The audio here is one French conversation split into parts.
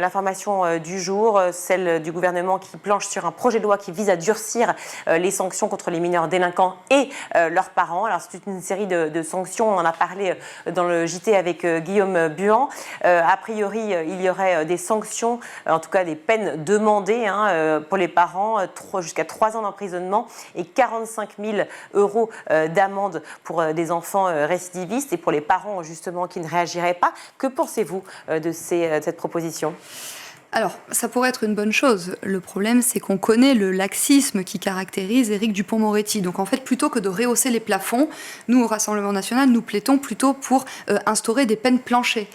L'information du jour, celle du gouvernement qui planche sur un projet de loi qui vise à durcir les sanctions contre les mineurs délinquants et leurs parents. Alors c'est une série de sanctions, on en a parlé dans le JT avec Guillaume Buan. A priori, il y aurait des sanctions, en tout cas des peines demandées pour les parents, jusqu'à 3 ans d'emprisonnement et 45 000 € d'amende pour des enfants récidivistes et pour les parents justement qui ne réagiraient pas. Que pensez-vous de cette proposition ? Alors, ça pourrait être une bonne chose. Le problème, c'est qu'on connaît le laxisme qui caractérise Éric Dupond-Moretti. Donc, en fait, plutôt que de rehausser les plafonds, nous, au Rassemblement national, nous plaidons plutôt pour instaurer des peines planchées.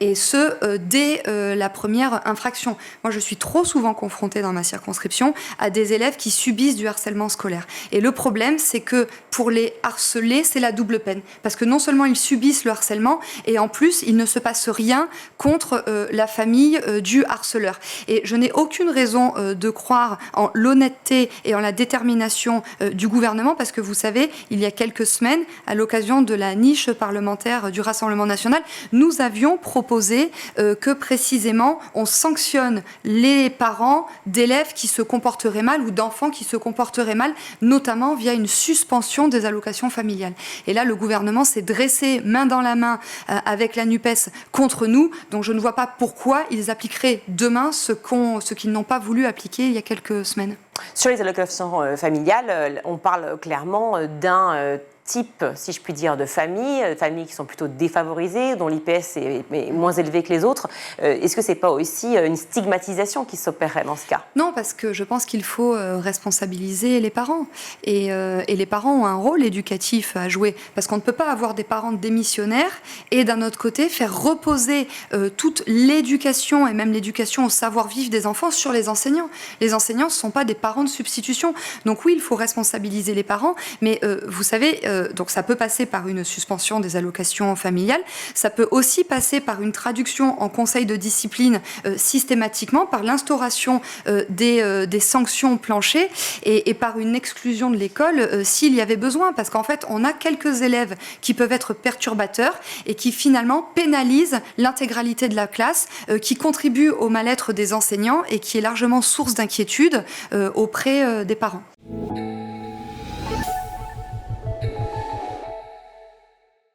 Et ce, dès la première infraction. Moi, je suis trop souvent confrontée dans ma circonscription à des élèves qui subissent du harcèlement scolaire. Et le problème, c'est que pour les harceler, c'est la double peine. Parce que non seulement ils subissent le harcèlement, et en plus, il ne se passe rien contre la famille du harceleur. Et je n'ai aucune raison de croire en l'honnêteté et en la détermination du gouvernement, parce que vous savez, il y a quelques semaines, à l'occasion de la niche parlementaire du Rassemblement national, nous avions proposé que précisément on sanctionne les parents d'élèves qui se comporteraient mal ou d'enfants qui se comporteraient mal, notamment via une suspension des allocations familiales. Et là, le gouvernement s'est dressé main dans la main avec la NUPES contre nous, donc je ne vois pas pourquoi ils appliqueraient demain ce qu'ils n'ont pas voulu appliquer il y a quelques semaines. Sur les allocations familiales, on parle clairement d'un type, si je puis dire, de familles qui sont plutôt défavorisées, dont l'IPS est moins élevé que les autres. Est-ce que ce n'est pas aussi une stigmatisation qui s'opérerait dans ce cas ? Non, parce que je pense qu'il faut responsabiliser les parents. Et les parents ont un rôle éducatif à jouer. Parce qu'on ne peut pas avoir des parents démissionnaires et d'un autre côté faire reposer toute l'éducation et même l'éducation au savoir-vivre des enfants sur les enseignants. Les enseignants, ce ne sont pas des parents de substitution. Donc oui, il faut responsabiliser les parents, mais vous savez, donc ça peut passer par une suspension des allocations familiales, ça peut aussi passer par une traduction en conseil de discipline systématiquement, par l'instauration des sanctions planchées et par une exclusion de l'école s'il y avait besoin, parce qu'en fait on a quelques élèves qui peuvent être perturbateurs et qui finalement pénalisent l'intégralité de la classe, qui contribuent au mal-être des enseignants et qui est largement source d'inquiétude auprès des parents.